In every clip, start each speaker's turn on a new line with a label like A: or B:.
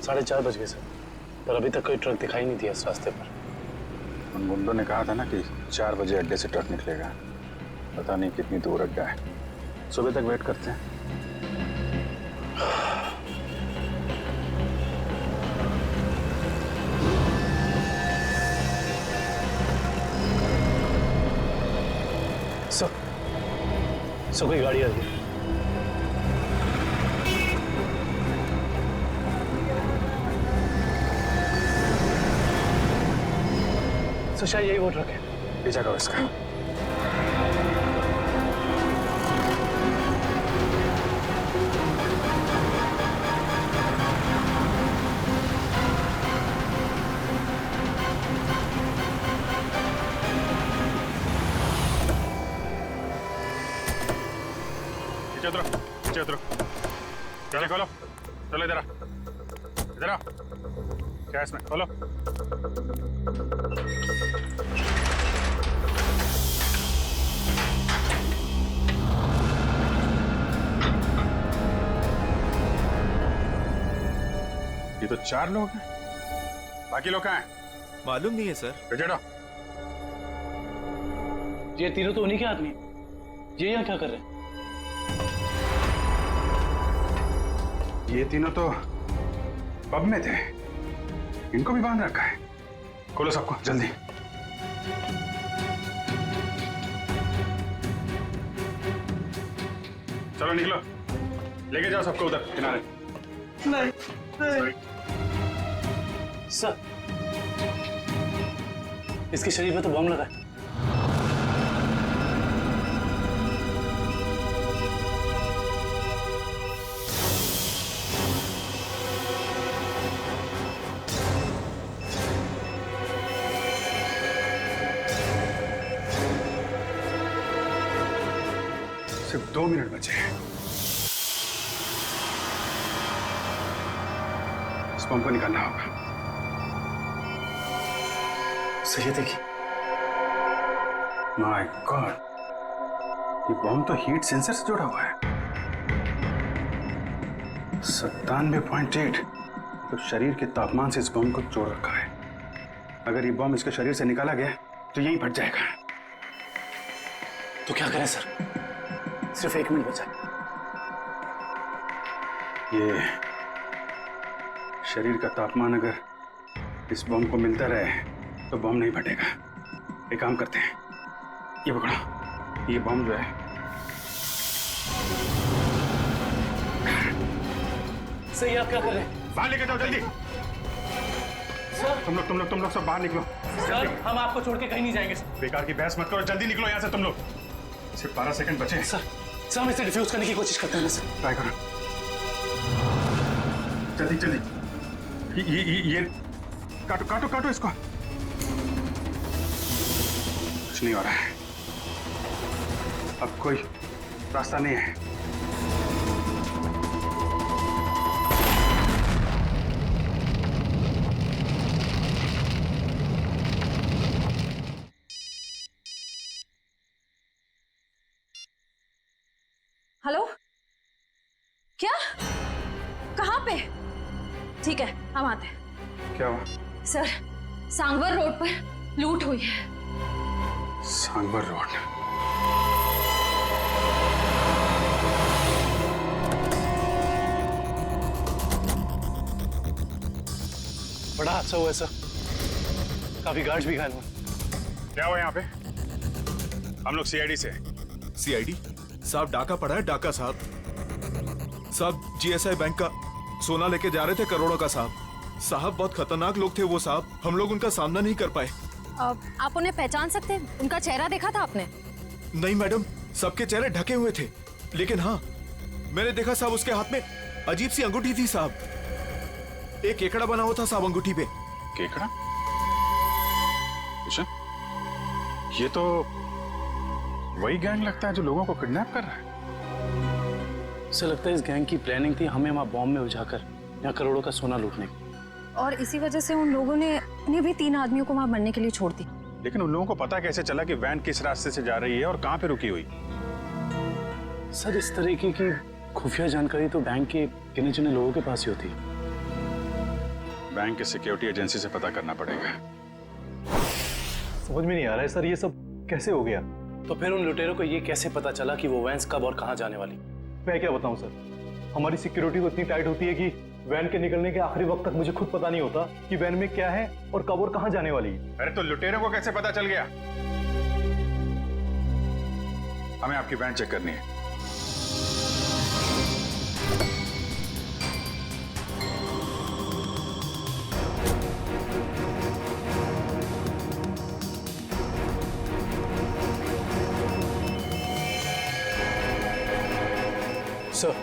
A: 4:30 बज गए सर, पर अभी तक कोई ट्रक दिखाई नहीं दिया इस रास्ते पर।
B: उन गुंडों ने कहा था ना कि 4 बजे अड्डे से ट्रक निकलेगा। पता नहीं कितनी दूर अड्डा है। सुबह तक वेट करते हैं।
A: सर कोई गाड़ी आ रही है। सर शायद यही वो ट्रक है।
B: पीछा करो इसका। पीछे उतरो। चलो खोलो। चलो इधर आ। क्या है इसमें? खोलो। ये तो 4 लोग हैं। बाकी लोग कहाँ हैं?
C: मालूम नहीं है सर।
B: चढ़ो।
A: ये तीनों तो उन्हीं के आदमी हैं। ये यहाँ क्या कर रहे हैं?
B: ये तीनों तो पब में थे। इनको भी बांध रखा है। खोलो सबको जल्दी। चलो निकलो, लेके जाओ सबको उधर किनारे।
A: नहीं। सर इसके शरीर में तो बम लगा है।
B: सिर्फ 2 मिनट बचे हैं। इस बम को निकालना होगा।
A: सही देखिए।
B: माय गॉड, ये बम तो हीट सेंसर से जुड़ा हुआ है। 97.8 तो शरीर के तापमान से इस बम को जोड़ रखा है। अगर ये बम इसके शरीर से निकाला गया तो यहीं फट जाएगा।
A: तो क्या करें सर? सिर्फ 1 मिनट बचा।
B: ये शरीर का तापमान अगर इस बम को मिलता रहे तो बम नहीं फटेगा। एक काम करते हैं, ये पकड़ो। ये बम जो है
A: सही, आप क्या कर रहे हैं?
B: बाहर लेके जाओ जल्दी।
A: सर
B: तुम लोग सब बाहर निकलो।
A: सर हम आपको छोड़ के कहीं नहीं जाएंगे सर।
B: बेकार की बहस मत करो, जल्दी निकलो यहाँ से तुम लोग। सिर्फ 12 सेकंड बचे हैं।
A: सर हम इसे डिफ्यूज करने की कोशिश करते हैं ना सर।
B: ट्राई करो जल्दी। ये काटो इसको। कुछ नहीं हो रहा है। अब कोई रास्ता नहीं है।
D: हेलो, क्या? कहाँ पे? ठीक है, हम आते हैं।
B: क्या हुआ?
D: सर, सांगवर रोड पर लूट हुई है।
B: सांगवर रोड?
A: बड़ा हादसा हुआ है सर। काफी गार्ड्स भी घायल हुए।
B: क्या हुआ यहाँ पे? हम लोग सीआईडी से।
C: सीआईडी साहब, डाका पड़ा है। डाका साहब जीएसआई बैंक का सोना लेके जा रहे थे, करोड़ों का साहब बहुत खतरनाक लोग थे वो साहब। हम लोग उनका सामना नहीं कर पाए।
D: आप उन्हें पहचान सकते हैं? उनका चेहरा देखा था आपने?
C: नहीं मैडम, सबके चेहरे ढके हुए थे, लेकिन हाँ मैंने देखा साहब उसके हाथ में अजीब सी अंगूठी थी साहब। एक केकड़ा बना हुआ था साहब अंगूठी पे।
B: केकड़ा? अच्छा, ये तो वही गैंग लगता है जो लोगों को किडनैप कर रहा है।
A: सर लगता है इस गैंग की प्लानिंग थी हमें वहां बॉम्ब में उलझाकर यहाँ करोड़ों का सोना लूटने की।
D: और इसी वजह से उन लोगों ने उन्हें भी 3 आदमियों को वहां मरने के लिए छोड़ दी।
B: लेकिन उन लोगों को पता कैसे चला कि वैन किस रास्ते से जा रही है और कहाँ पे रुकी हुई?
A: सर इस तरीके की खुफिया जानकारी तो बैंक के गिने चुने लोगों के पास ही होती है।
B: बैंक की सिक्योरिटी एजेंसी से पता करना पड़ेगा।
A: समझ में नहीं आ रहा है सर, ये सब कैसे हो गया? तो फिर उन लुटेरों को ये कैसे पता चला कि वो वैन कब और कहाँ जाने वाली?
E: मैं क्या बताऊं सर, हमारी सिक्योरिटी तो इतनी टाइट होती है कि वैन के निकलने के आखिरी वक्त तक मुझे खुद पता नहीं होता कि वैन में क्या है और कब और कहाँ जाने वाली है।
B: अरे तो लुटेरों को कैसे पता चल गया? हमें आपकी वैन चेक करनी है।
A: सर,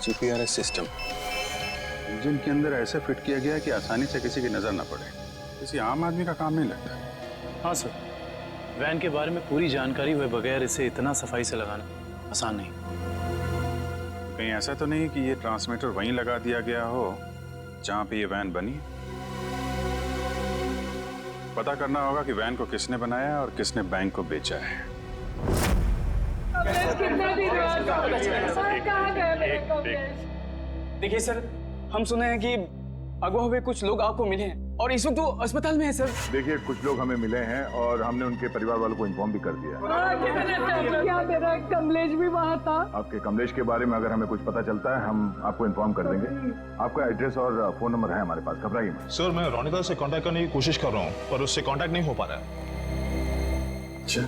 B: जीपीआरएस सिस्टम इंजन के अंदर ऐसे फिट किया गया कि आसानी से किसी की नजर ना पड़े। किसी आम आदमी का काम नहीं लगता है।
A: हाँ सर, वैन के बारे में पूरी जानकारी हुए बगैर इसे इतना सफाई से लगाना आसान नहीं।
B: कहीं ऐसा तो नहीं कि ये ट्रांसमीटर वहीं लगा दिया गया हो जहां पे ये वैन बनी? पता करना होगा कि वैन को किसने बनाया और किसने बैंक को बेचा है।
F: देखिए सर, हम सुने हैं कि अगवा हुए कुछ लोग आपको मिले हैं और इस वक्त वो अस्पताल में है सर।
G: देखिए, कुछ लोग हमें मिले हैं और हमने उनके परिवार वालों को इन्फॉर्म भी कर दिया है।
H: क्या मेरा कमलेश भी वहाँ था?
G: आपके कमलेश के बारे में अगर हमें कुछ पता चलता है हम आपको इन्फॉर्म कर देंगे। आपका एड्रेस और फोन नंबर है हमारे पास, घबराइए मत।
I: सर, मैं रोनिता से कांटेक्ट करने की कोशिश कर रहा हूँ पर उससे कांटेक्ट नहीं हो पा रहा है।
A: अच्छा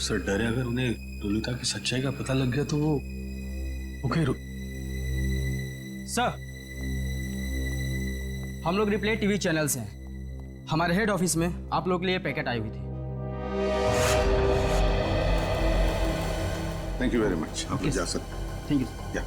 A: सर, डरे अगर उन्हें रोनिता की सच्चाई का पता लग गया तो वो ओके
F: सर, हम लोग रिप्ले टीवी चैनल से हैं। हमारे हेड ऑफिस में आप लोग के लिए पैकेट आई हुई थी।
G: Thank you very much. आप जा सकते हैं।
F: Thank you.
G: या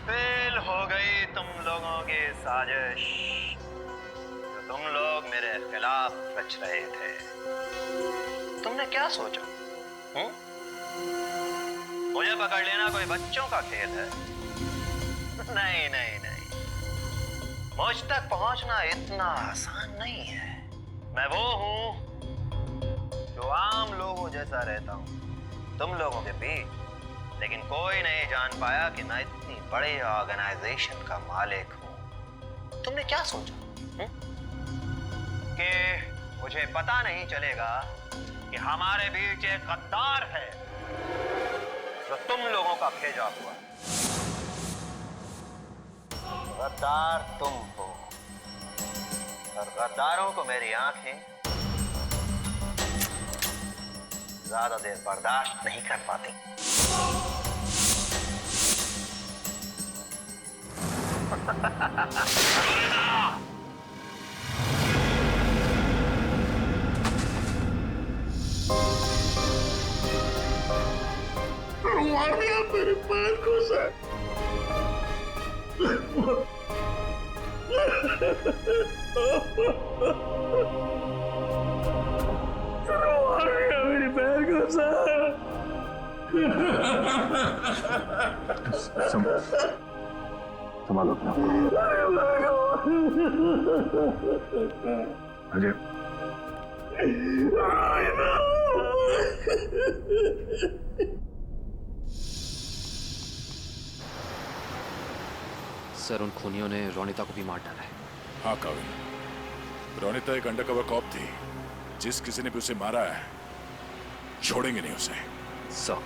J: फेल हो गई तुम लोगों की साजिश जो तुम लोग मेरे खिलाफ रच रहे थे। तुमने क्या सोचा? मुझे पकड़ लेना कोई बच्चों का खेल है? नहीं नहीं नहीं, मुझ तक पहुंचना इतना आसान नहीं है। मैं वो हूं जो आम लोगों जैसा रहता हूं तुम लोगों के बीच, लेकिन कोई नहीं जान पाया कि मैं इतनी बड़े ऑर्गेनाइजेशन का मालिक हूं। तुमने क्या सोचा कि मुझे पता नहीं चलेगा कि हमारे बीच एक गद्दार है जो तुम लोगों का भेजा हुआ? गद्दार तुम हो और गद्दारों को मेरी आंखें ज्यादा देर बर्दाश्त नहीं कर पाती।
G: मेरे पैर को सर मेरे पैर को सर संभालो अपना अजय।
K: सर, उन खूनियों ने रोनिता को भी मार डाला है।
I: हाँ काविल, रोनिता एक अंडरकवर कॉप थी। जिस किसी ने भी उसे मारा है छोड़ेंगे नहीं उसे।
K: Sir,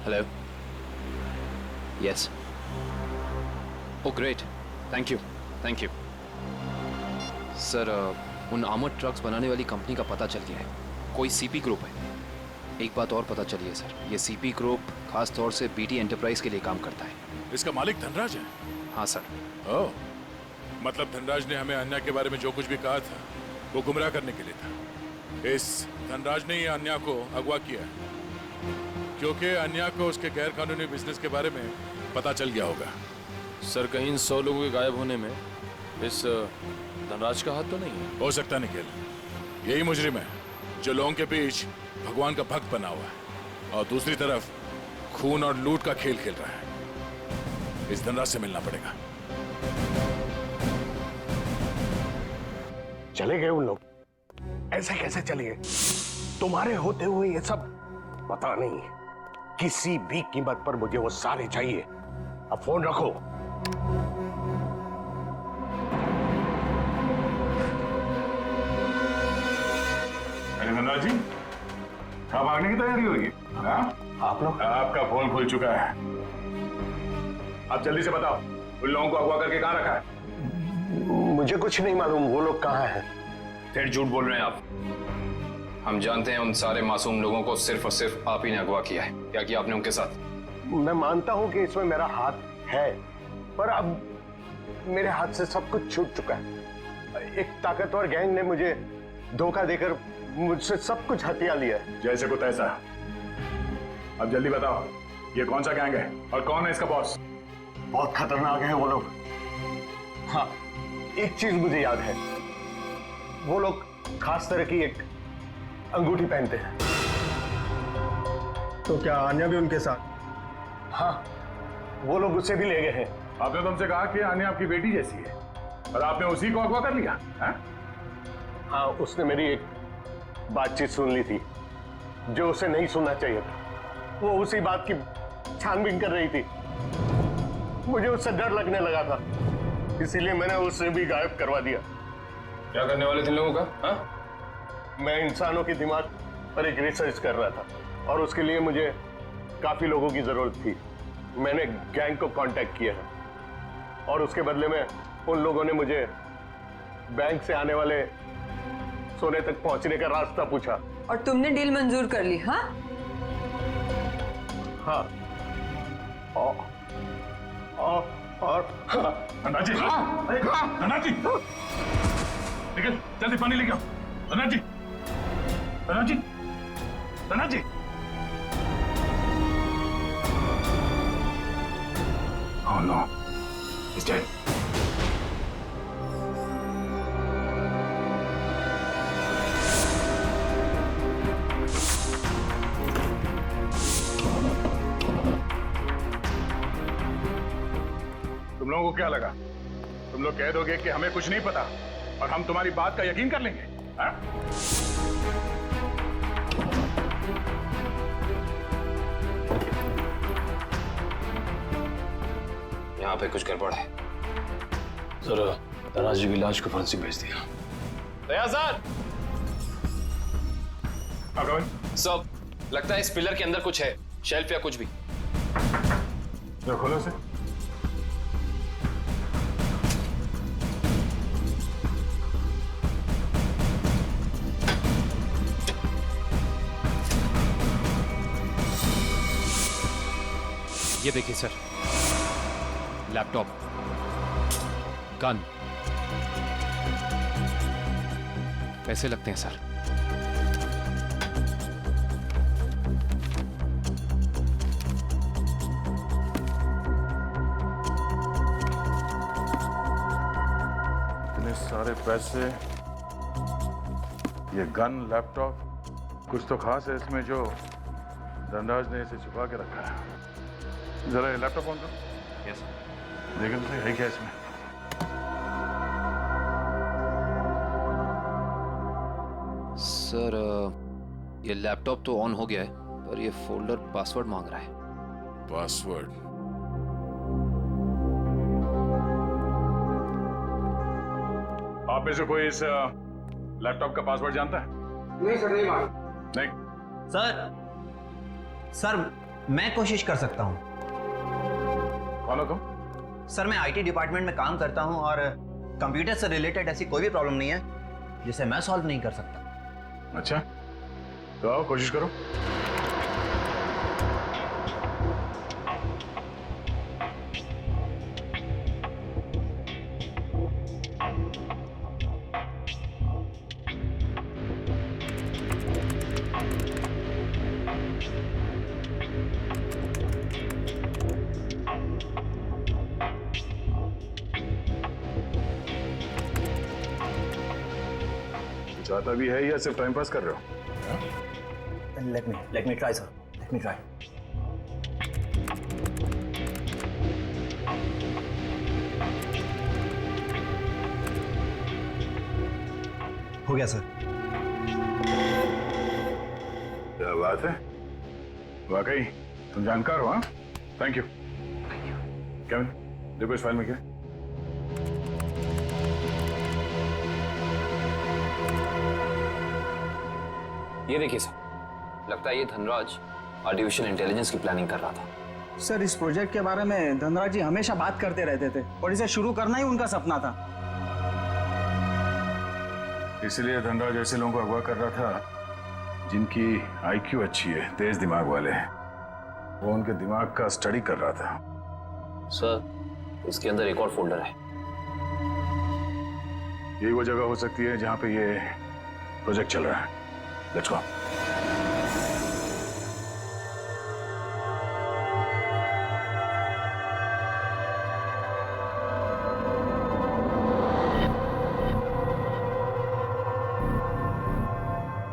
K: hello, yes, oh great, thank you thank you. Sir, उन आर्मर्ड ट्रक्स बनाने वाली कंपनी का पता चल गया है। कोई सीपी ग्रुप है। एक बात और पता चली है सर, ये सीपी ग्रुप खास तौर से बीटी एंटरप्राइज के लिए काम करता है।
I: इसका मालिक धनराज है?
K: हाँ सर।
I: ओह, मतलब धनराज ने हमें अन्या के बारे में जो कुछ भी कहा था वो गुमराह करने के लिए था। इस धनराज ने ही अन्या को अगवा किया। क्योंकि अन्या को उसके गैर कानूनी बिजनेस के बारे में पता चल गया होगा।
K: सर कहीं इन 100 लोगों के गायब होने में इस धनराज का हाथ तो नहीं है?
I: हो सकता निखिल, यही मुजरिम है जो लोगों के बीच भगवान का भक्त बना हुआ है और दूसरी तरफ खून और लूट का खेल खेल रहा है। इस धनराज से मिलना पड़ेगा।
L: चले गए उन लोग? ऐसे कैसे चले गए? तुम्हारे होते हुए ये सब पता नहीं। किसी भी कीमत पर मुझे वो सारे चाहिए। अब फोन रखो।
G: अरे धनराज जी, कब भागने की तैयारी होगी?
L: आप लोग?
G: आपका फोन खुल चुका है। आप जल्दी से बताओ, उन लोगों को अगवा करके कहां रखा है?
L: मुझे कुछ नहीं मालूम वो लोग कहाँ हैं।
K: फिर झूठ बोल रहे हैं आप। हम जानते हैं उन सारे मासूम लोगों को सिर्फ और सिर्फ आप ही ने अगवा किया है। क्या किया आपने उनके साथ?
L: मैं मानता हूं कि इसमें मेरा हाथ है, पर अब मेरे हाथ से सब कुछ छूट चुका है। एक ताकतवर गैंग ने मुझे धोखा देकर मुझसे सब कुछ हथिया लिया है।
G: जैसे को तैसा। अब जल्दी बताओ, ये कौन सा गैंग है और कौन है इसका बॉस?
L: बहुत खतरनाक है वो लोग। हाँ, एक चीज मुझे याद है, वो लोग खास तरह की एक अंगूठी पहनते हैं।
E: तो क्या आन्या भी उनके साथ?
L: हाँ, वो लोग उसे भी ले गए हैं।
G: आपने तुमसे कहा कि आन्या आपकी बेटी जैसी है और आपने उसी को अगवा कर लिया है?
L: हाँ, उसने मेरी एक बातचीत सुन ली थी जो उसे नहीं सुनना चाहिए था। वो उसी बात की छानबीन कर रही थी। मुझे उससे डर लगने लगा था, इसीलिए मैंने उसे भी गायब करवा दिया।
K: क्या करने वाले थे लोगों का? हाँ?
L: मैं इंसानों के दिमाग पर एक रिसर्च कर रहा था और उसके लिए मुझे काफी लोगों की जरूरत थी। मैंने गैंग को कांटेक्ट किया है और उसके बदले में उन लोगों ने मुझे बैंक से आने वाले सोने तक पहुंचने का रास्ता पूछा।
H: और तुमने डील मंजूर कर ली? हाँ
L: हाँ। और
G: धनराज जी, धनराज जी, निकल जल्दी पानी लेके आओ। धनराज जी, धनराज जी, धनराज जी। Oh no, he's dead. तुम लोगों को क्या लगा? तुम लोग कह दोगे कि हमें कुछ नहीं पता और हम तुम्हारी बात का यकीन कर लेंगे? हाँ?
K: यहाँ पे कुछ गड़बड़ है।
A: सर, धनराज जी की लाश को फांसी भेज दिया।
K: दया सर,
I: सब
K: लगता है इस पिलर के अंदर कुछ है, शेल्फ या कुछ भी।
G: जो खोलो से।
K: ये देखिए सर, लैपटॉप, गन, पैसे लगते हैं सर।
G: इतने सारे पैसे, ये गन, लैपटॉप, कुछ तो खास है इसमें जो धनराज ने इसे छुपा के रखा है। जरा ये लैपटॉप ऑन करो।
K: Yes sir.
G: देखें तो सही है क्या इसमें?
K: सर ये लैपटॉप तो ऑन हो गया है, पर ये फोल्डर पासवर्ड मांग रहा है।
I: पासवर्ड?
G: आप में से कोई इस लैपटॉप का पासवर्ड जानता है?
F: नहीं सर, नहीं मालूम।
G: नहीं
J: सर मैं कोशिश कर सकता हूँ।
G: कौन हो तुम?
J: सर मैं आईटी डिपार्टमेंट में काम करता हूँ और कंप्यूटर से रिलेटेड ऐसी कोई भी प्रॉब्लम नहीं है जिसे मैं सॉल्व नहीं कर सकता।
G: अच्छा, तो आओ कोशिश करो। कुछ आता भी है या सिर्फ टाइम पास कर रहे हो?
E: Let me try, sir. Let me try. हो गया सर।
G: क्या बात है, वाकई तुम जानकार हो। हाँ, थैंक यू। केविन, देखो इस फाइल में क्या है?
K: ये देखिए सर, लगता है ये धनराज आर्टिफिशियल इंटेलिजेंस की प्लानिंग कर रहा था।
F: सर, इस प्रोजेक्ट के बारे में धनराज जी हमेशा बात करते रहते थे और इसे शुरू करना ही उनका सपना था।
G: इसलिए धनराज ऐसे लोगों को अगवा कर रहा था जिनकी आईक्यू अच्छी है, तेज दिमाग वाले हैं। वो उनके दिमाग का स्टडी कर रहा था।
K: सर, इसके अंदर एक और फोल्डर है।
G: यही वो जगह हो सकती है जहां पे ये प्रोजेक्ट चल रहा है। Let's go.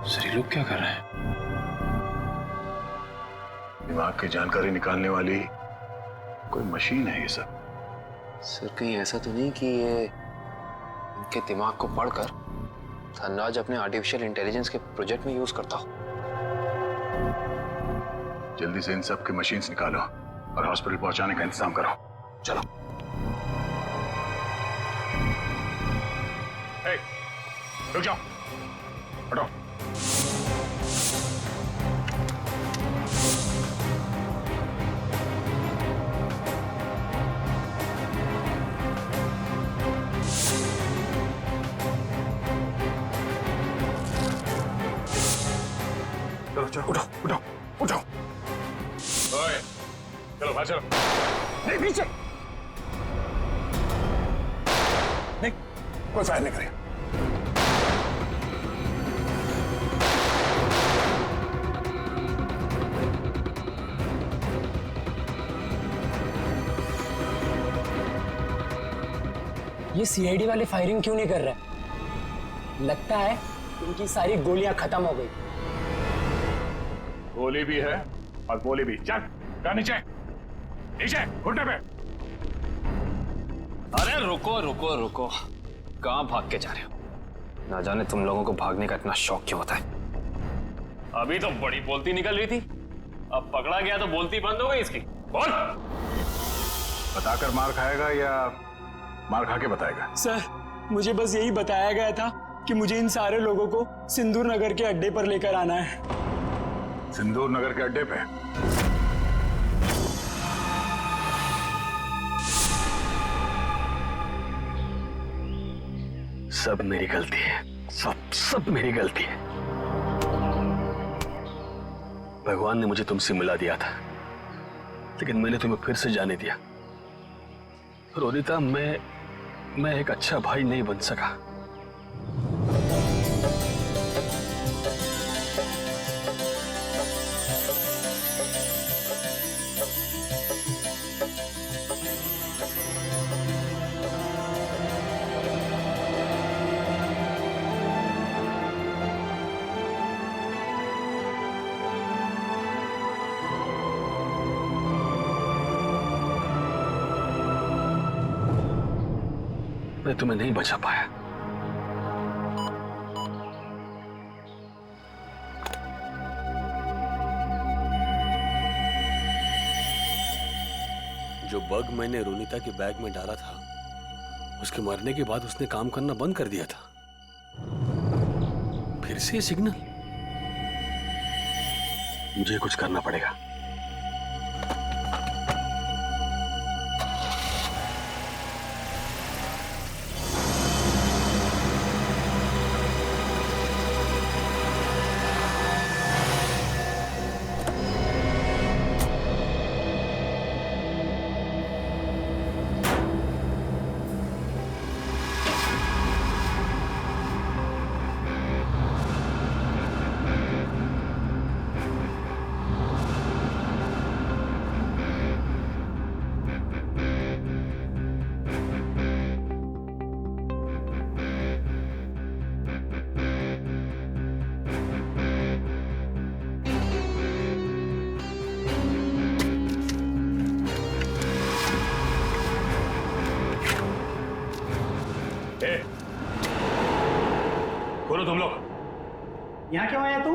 A: सर, ये लोग क्या कर रहे हैं?
G: दिमाग की जानकारी निकालने वाली कोई मशीन है ये सब।
K: सर, कहीं ऐसा तो नहीं कि ये इनके दिमाग को पढ़कर धनराज अपने आर्टिफिशियल इंटेलिजेंस के प्रोजेक्ट में यूज करता हो?
G: जल्दी से इन सब की मशीन्स निकालो और हॉस्पिटल पहुंचाने का इंतजाम करो। चलो। हे, रुक जाओ, हटो। चलो, उठो उठो उठो। ओए, चलो बाहर चलो। नहीं, पीछे नहीं, कोई फायर नहीं करेगा।
F: ये सीआईडी वाले फायरिंग क्यों नहीं कर रहे? लगता है उनकी सारी गोलियां खत्म हो गई।
G: गोली भी है और बोली भी। चल, जा नीचे, नीचे, घुटने पे।
K: अरे रुको रुको रुको, कहाँ भाग के जा रहे हो? ना जाने तुम लोगों को भागने का इतना शौक क्यों होता है। अभी तो बड़ी बोलती निकल रही थी, अब पकड़ा गया तो बोलती बंद हो गई इसकी। बोल।
G: बताकर मार खाएगा या मार खा के बताएगा?
F: सर, मुझे बस यही बताया गया था कि मुझे इन सारे लोगों को सिंदूर नगर के अड्डे पर लेकर आना है।
G: सिंदूर नगर के अड्डे पे?
A: सब मेरी गलती है, सब मेरी गलती है। भगवान ने मुझे तुमसे मिला दिया था, लेकिन मैंने तुम्हें फिर से जाने दिया। रोनिता, मैं एक अच्छा भाई नहीं बन सका। मैं तुम्हें नहीं बचा पाया। जो बग मैंने रोनिता के बैग में डाला था, उसके मरने के बाद उसने काम करना बंद कर दिया था। फिर से सिग्नल। मुझे कुछ करना पड़ेगा।
G: तुम लोग?
F: यहाँ क्यों आया तू?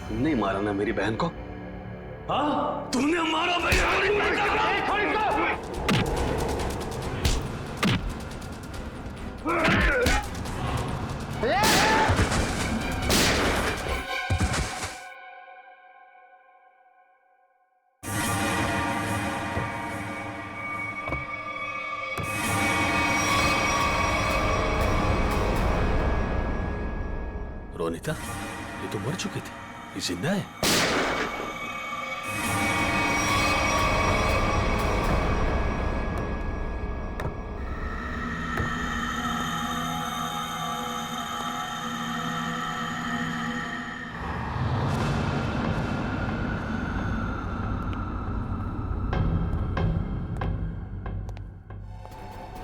A: तुमने ही मारा ना मेरी बहन को? हाँ, तुमने मारा मेरी रोनिता, ये तो मर चुकी थी, ये जिंदा है।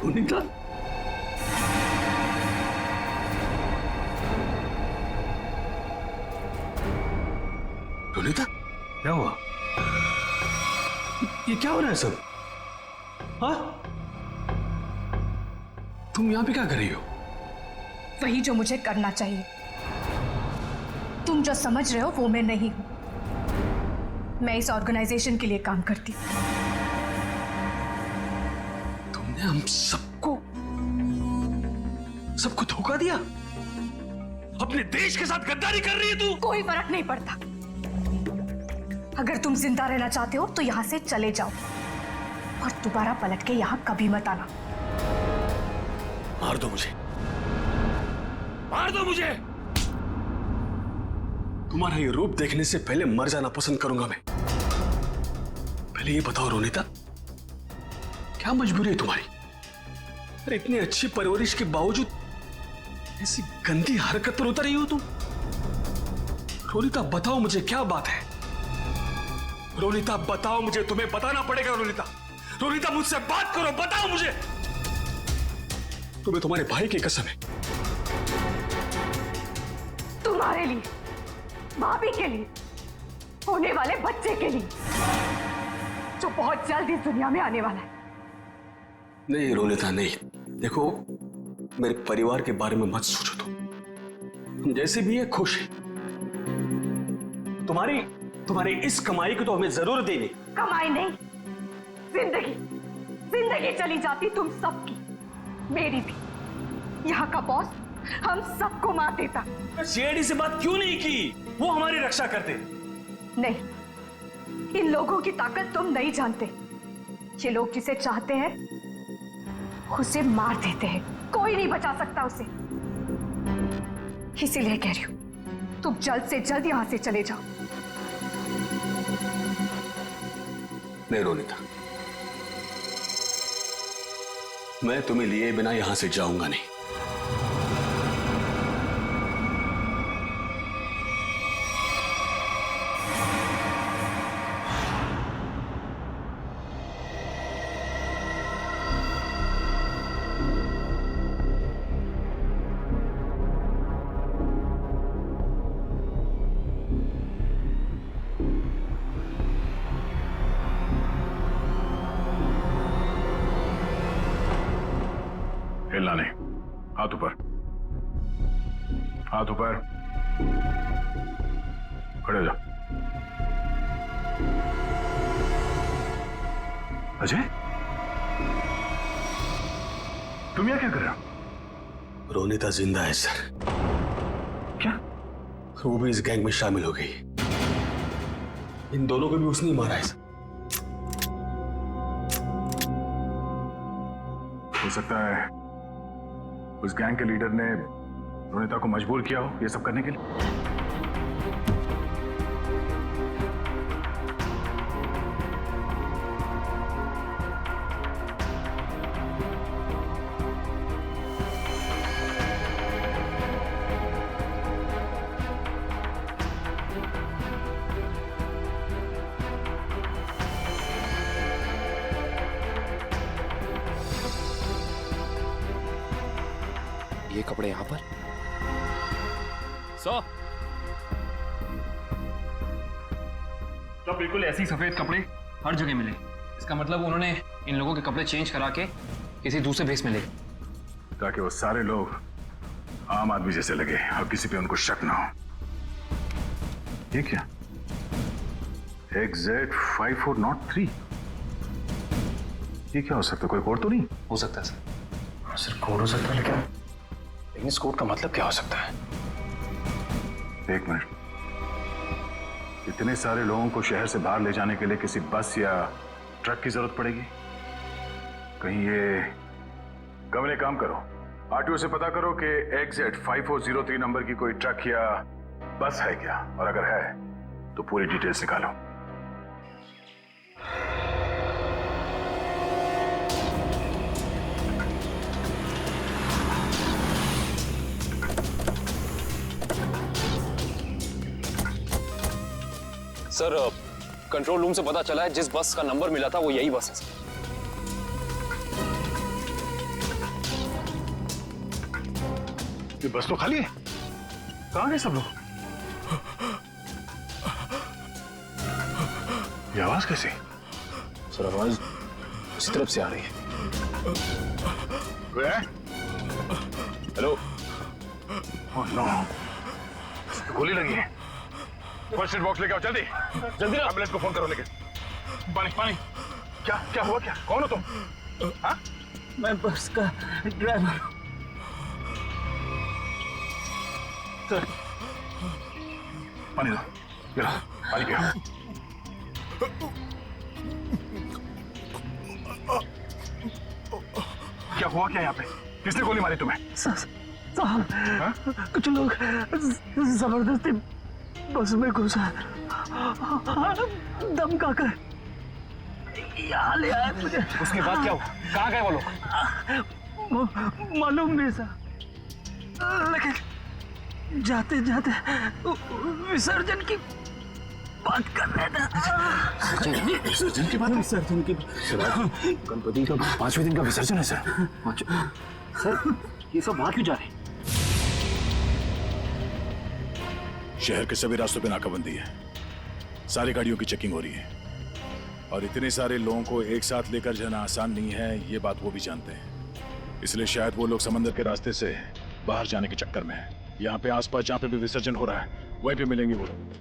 A: रोनिता, रोनिता, क्या हुआ? ये क्या हो रहा है सब? हाँ? तुम यहां पे क्या कर रही हो?
D: वही जो मुझे करना चाहिए। तुम जो समझ रहे हो वो मैं नहीं हूं। मैं इस ऑर्गेनाइजेशन के लिए काम करती हूँ।
A: तुमने हम सबको धोखा दिया? अपने देश के साथ गद्दारी कर रही है तू?
D: कोई फर्क नहीं पड़ता। अगर तुम जिंदा रहना चाहते हो तो यहां से चले जाओ और दोबारा पलट के यहां कभी मत आना।
A: मार दो मुझे, मार दो मुझे। तुम्हारा ये रूप देखने से पहले मर जाना पसंद करूंगा मैं। पहले ये बताओ रोनिता, क्या मजबूरी है तुम्हारी? अरे इतनी अच्छी परवरिश के बावजूद ऐसी गंदी हरकत पर उतर रही हो तुम? रोनिता बताओ मुझे, क्या बात है? रोनिता बताओ मुझे, तुम्हें बताना पड़ेगा। रोनिता, रोनिता मुझसे बात करो, बताओ मुझे। तुम्हें तुम्हारे भाई की कसम है।
D: तुम्हारे लिए, भाभी के लिए, होने वाले बच्चे के लिए, जो बहुत जल्द इस दुनिया में आने वाला है।
A: नहीं रोनिता नहीं, देखो मेरे परिवार के बारे में मत सोचो। तुम जैसे भी है खुश है। तुम्हारी इस कमाई को तो हमें जरूर देनी।
D: कमाई नहीं, जिंदगी, जिंदगी चली जाती तुम सबकी, मेरी भी। यहाँ का बॉस हम सबको मार देता।
A: सीआईडी से बात क्यों नहीं की? वो हमारी रक्षा करते।
D: नहीं, इन लोगों की ताकत तुम नहीं जानते। ये लोग जिसे चाहते हैं उसे मार देते हैं, कोई नहीं बचा सकता उसे। इसीलिए कह रही हूं, तुम जल्द से जल्द यहां से चले जाओ।
A: नहीं रोनिता, मैं तुम्हें लिए बिना यहां से जाऊंगा नहीं।
G: हिलना नहीं, हाथ ऊपर, हाथ ऊपर, खड़े हो जाओ। अजय, तुम यहाँ क्या कर रहे हो?
A: रोनिता जिंदा है सर।
G: क्या?
A: वो भी इस गैंग में शामिल हो गई। इन दोनों को भी उसने ही मारा है सर।
G: हो सकता है उस गैंग के लीडर ने रोनिता को मजबूर किया हो ये सब करने के लिए।
K: ये कपड़े यहां पर
E: तो बिल्कुल ऐसे ही सफेद कपड़े हर जगह मिले।
K: इसका मतलब उन्होंने इन लोगों के कपड़े चेंज करा के किसी दूसरे भेस में ले,
G: ताकि वो सारे लोग आम आदमी जैसे लगे और किसी पे उनको शक ना हो। ये क्या? XZ5403, ये क्या हो सकता है? कोई कोड तो नहीं
A: हो सकता है सर। सिर्फ कोड हो सकता है, लेकिन इस कोड का मतलब क्या हो सकता है?
G: एक मिनट, इतने सारे लोगों को शहर से बाहर ले जाने के लिए किसी बस या ट्रक की जरूरत पड़ेगी? कहीं ये कमरे काम करो, आरटीओ से पता करो कि XZ5403 नंबर की कोई ट्रक या बस है क्या, और अगर है तो पूरी डिटेल्स निकालो।
K: सर, कंट्रोल रूम से पता चला है जिस बस का नंबर मिला था वो यही बस है सर।
G: ये बस तो खाली है, कहां गए सब लोग? ये आवाज कैसी?
A: सर आवाज उसी तरफ से आ रही है।
G: हेलो। ओह नो, गोली लगी है। फर्स्ट एड बॉक्स लेके आओ, जल्दी जल्दी। एम्बुलेंस को फोन करो। लेकिन पानी पानी। क्या क्या हुआ? क्या, कौन हो तुम? हाँ?
F: मैं बस का ड्राइवर हूं।
G: सर, पानी दो, ये लो, पानी पियो। क्या हुआ क्या यहाँ पे? किसने गोली मारी तुम्हें?
F: साहब, कुछ लोग जबरदस्ती बस में घुसा, धमका कर यहाँ ले आए मुझे।
E: उसके बाद क्या हुआ? कहाँ गए वो लोग?
F: मालूम नहीं सर, लेकिन जाते जाते विसर्जन की बात कर रहे थे।
A: विसर्जन की बात?
F: विसर्जन की
A: गणपति का 5वें दिन का विसर्जन है सर।
E: सर, ये सब वहां क्यों जा रहे हैं?
I: शहर के सभी रास्तों पे नाकाबंदी है, सारी गाड़ियों की चेकिंग हो रही है, और इतने सारे लोगों को एक साथ लेकर जाना आसान नहीं है, ये बात वो भी जानते हैं। इसलिए शायद वो लोग समंदर के रास्ते से बाहर जाने के चक्कर में हैं। यहाँ पे आसपास जहाँ पे भी विसर्जन हो रहा है वहीं पे मिलेंगे वो लोग।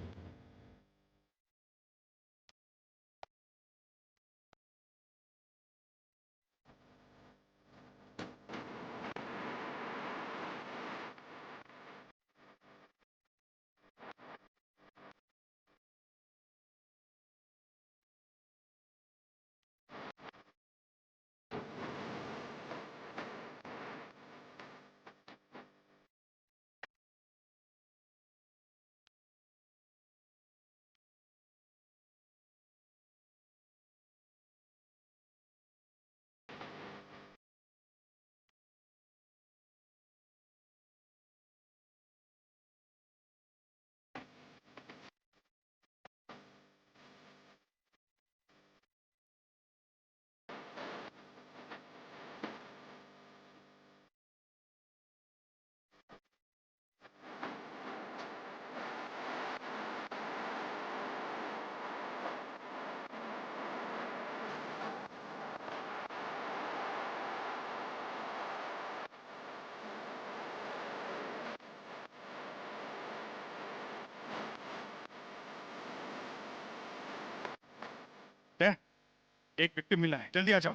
B: एक व्यक्ति मिला है, जल्दी आ जाओ।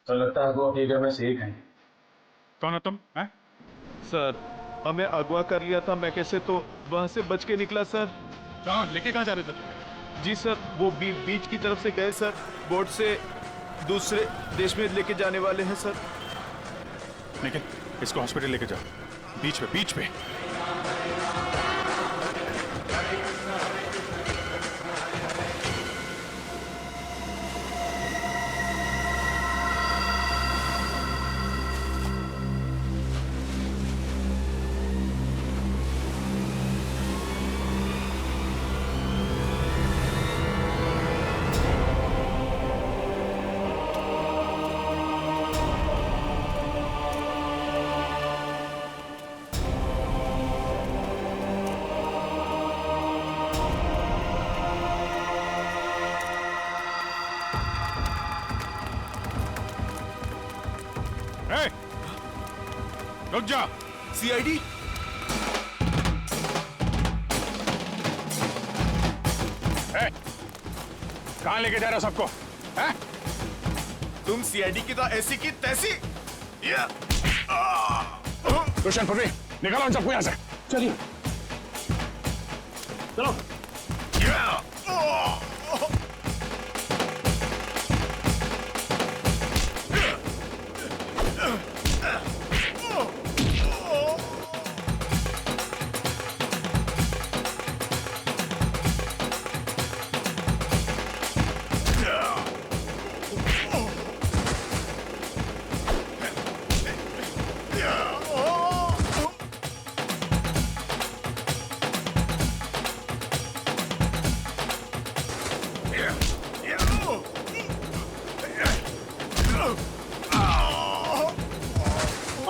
A: तो लगता है वो अपने घर में से एक है।
B: कौन हो तुम? हैं?
C: सर, हमें अगवा कर लिया था मैं कैसे, तो वहां से बच के निकला सर।
B: कहाँ लेके कहाँ जा रहे थे?
C: जी सर, वो बीच की तरफ से गए सर, बोट से दूसरे देश में लेके जाने वाले हैं सर।
B: लेकिन इसको हॉस्पिटल लेके जाओ, बीच पे।
I: रुक जा।
C: सीआईडी?
I: कहाँ लेके जा रहे हो सबको? हैं?
C: तुम सीआईडी की तो ऐसी की तैसी।
I: दुष्यंत, पृथ्वी, निकालो इन सबको यहाँ से।
A: चलिए चलो।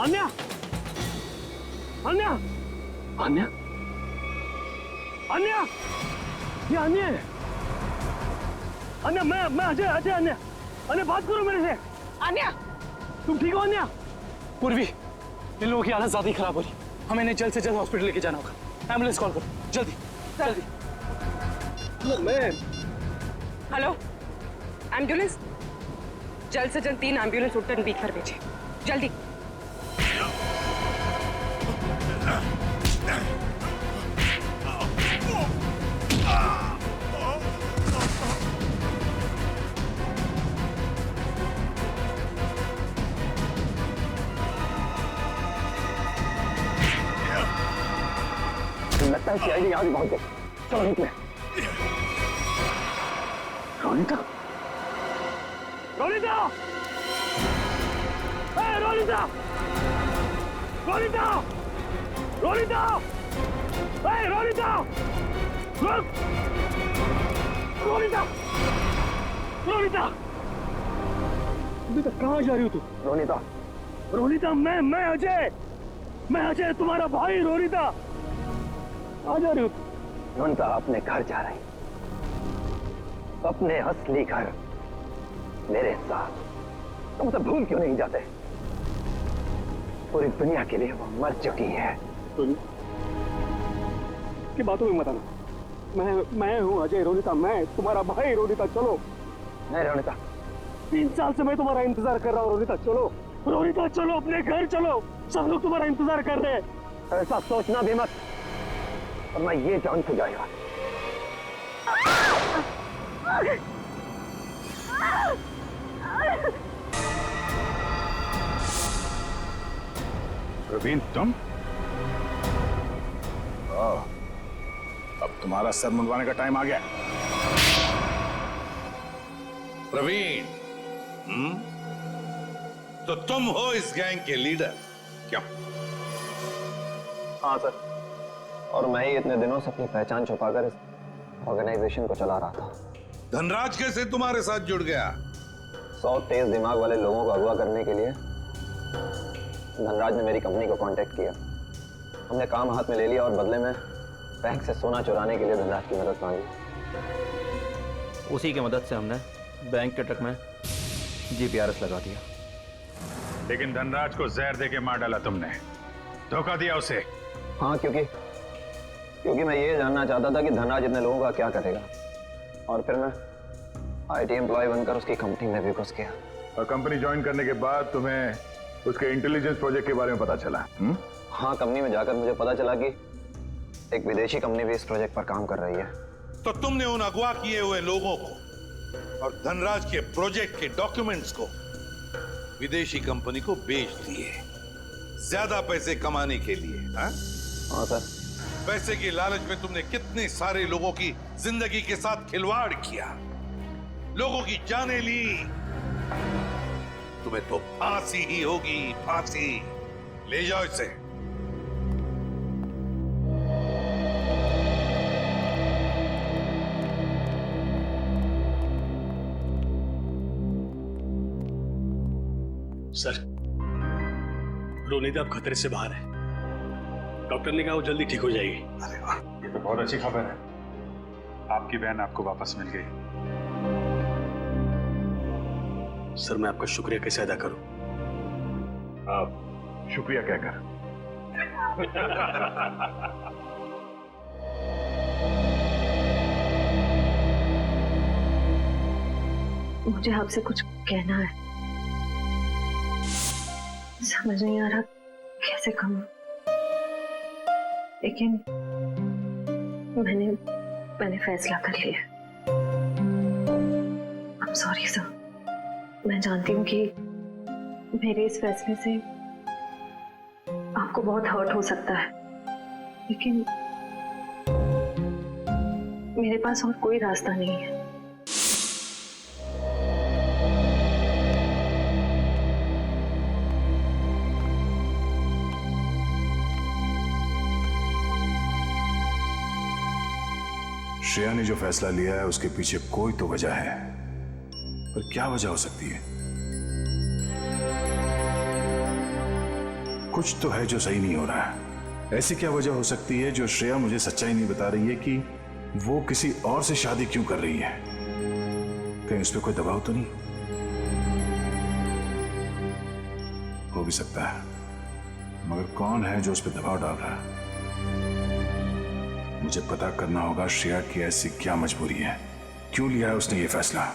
A: अन्या, अन्या, अन्या, अन्या, ये अन्य है। अन्या, मैं अजय, अजय, अन्या, अन्या बात करो मेरे से। अन्या, तुम ठीक हो अन्या?
E: पूर्वी, इन लोगों की हालत ज्यादा ही खराब हो रही, हमें इन्हें जल्द से जल्द हॉस्पिटल लेके जाना होगा। एम्बुलेंस कॉल करो, जल्दी जल्दी।
H: हेलो, एम्बुलेंस, जल्द से जल्द 3 एम्बुलेंस उत्तर बीच पर भेजे, जल्दी।
J: लगता है सीआईडी यहाँ भी पहुंच गई। चलो निकले। रोनिता,
A: रोनिता, रोनिता, रोनिता, रोनिता, रोनिता, रुक, रोनिता, रोनिता, अभी तक कहाँ जा रही हो तू?
J: रोनिता,
A: रोनिता, मैं अजय, तुम्हारा भाई रोनिता, कहाँ जा रही हो तू?
J: रोनिता अपने घर जा रही, अपने असली घर, मेरे साथ। तुम तो भूल क्यों नहीं जाते? पूरी दुनिया के लिए वो मर चुकी है।
A: की बातों में मत आना। मैं हूँ अजय, रोनिता, मैं तुम्हारा भाई रोनिता, चलो।
J: नहीं रोनिता,
A: 3 साल से मैं तुम्हारा इंतजार कर रहा हूँ रोनिता, चलो। रोनिता चलो, अपने घर चलो, सब लोग तुम्हारा इंतजार कर रहे हैं।
J: ऐसा सोचना भी मत, और मैं ये जान से जाएगा।
I: प्रवीण, तुम? अब तुम्हारा सर मुंडवाने का टाइम आ गया।
M: प्रवीण, तो तुम हो इस गैंग के लीडर?
I: क्यों?
J: हाँ सर, और मैं ही इतने दिनों से अपनी पहचान छुपाकर इस ऑर्गेनाइजेशन को चला रहा था।
M: धनराज कैसे तुम्हारे साथ जुड़ गया?
J: 100 तेज दिमाग वाले लोगों को अगवा करने के लिए धनराज ने मेरी कंपनी को कांटेक्ट किया। हमने काम हाथ में ले लिया और बदले में बैंक से सोना चुराने के लिए धनराज की मदद मांगी।
K: उसी की मदद से हमने बैंक के ट्रक में जीपीआरएस लगा दिया।
I: लेकिन धनराज को जहर देके मार डाला तुमने, धोखा दिया उसे।
J: हाँ, क्योंकि मैं ये जानना चाहता था कि धनराज इतने लोगों का क्या करेगा, और फिर मैं आईटी एम्प्लॉय बनकर उसकी कंपनी में भी घुस गया।
I: और कंपनी ज्वाइन करने के बाद तुम्हें उसके इंटेलिजेंस प्रोजेक्ट के बारे में पता चला?
J: हाँ, कंपनी में जाकर मुझे पता चला कि एक विदेशी कंपनी भी इस प्रोजेक्ट पर काम कर रही है।
M: तो तुमने उन अगवा किए हुए लोगों को और धनराज के प्रोजेक्ट के डॉक्यूमेंट्स को विदेशी कंपनी को बेच दिए, ज्यादा पैसे कमाने के लिए। हाँ
J: सर।
M: पैसे की लालच में तुमने कितने सारे लोगों की जिंदगी के साथ खिलवाड़ किया, लोगों की जानें ली। तुम्हें तो फांसी ही होगी, फांसी। ले जाओ इसे।
A: सर, रोनिता अब खतरे से बाहर है। डॉक्टर ने कहा वो जल्दी ठीक हो जाएगी।
B: अरे वाह, ये तो बहुत अच्छी खबर है। आपकी बहन आपको वापस मिल गई।
A: सर, मैं आपका शुक्रिया कैसे अदा करूं?
I: आप शुक्रिया कहकर
D: मुझे आपसे कुछ कहना है, समझ नहीं आ रहा कैसे कहूं, लेकिन मैंने फैसला कर लिया। I'm sorry सर, मैं जानती हूँ कि मेरे इस फैसले से आपको बहुत हर्ट हो सकता है, लेकिन मेरे पास और कोई रास्ता नहीं है।
I: श्रेया ने जो फैसला लिया है उसके पीछे कोई तो वजह है, पर क्या वजह हो सकती है? कुछ तो है जो सही नहीं हो रहा है। ऐसी क्या वजह हो सकती है जो श्रेया मुझे सच्चाई नहीं बता रही है कि वो किसी और से शादी क्यों कर रही है? कहीं उस पर कोई दबाव तो नहीं? हो भी सकता है, मगर कौन है जो उस पर दबाव डाल रहा है? मुझे पता करना होगा श्रेया की ऐसी क्या मजबूरी है, क्यों लिया है उसने ये फैसला।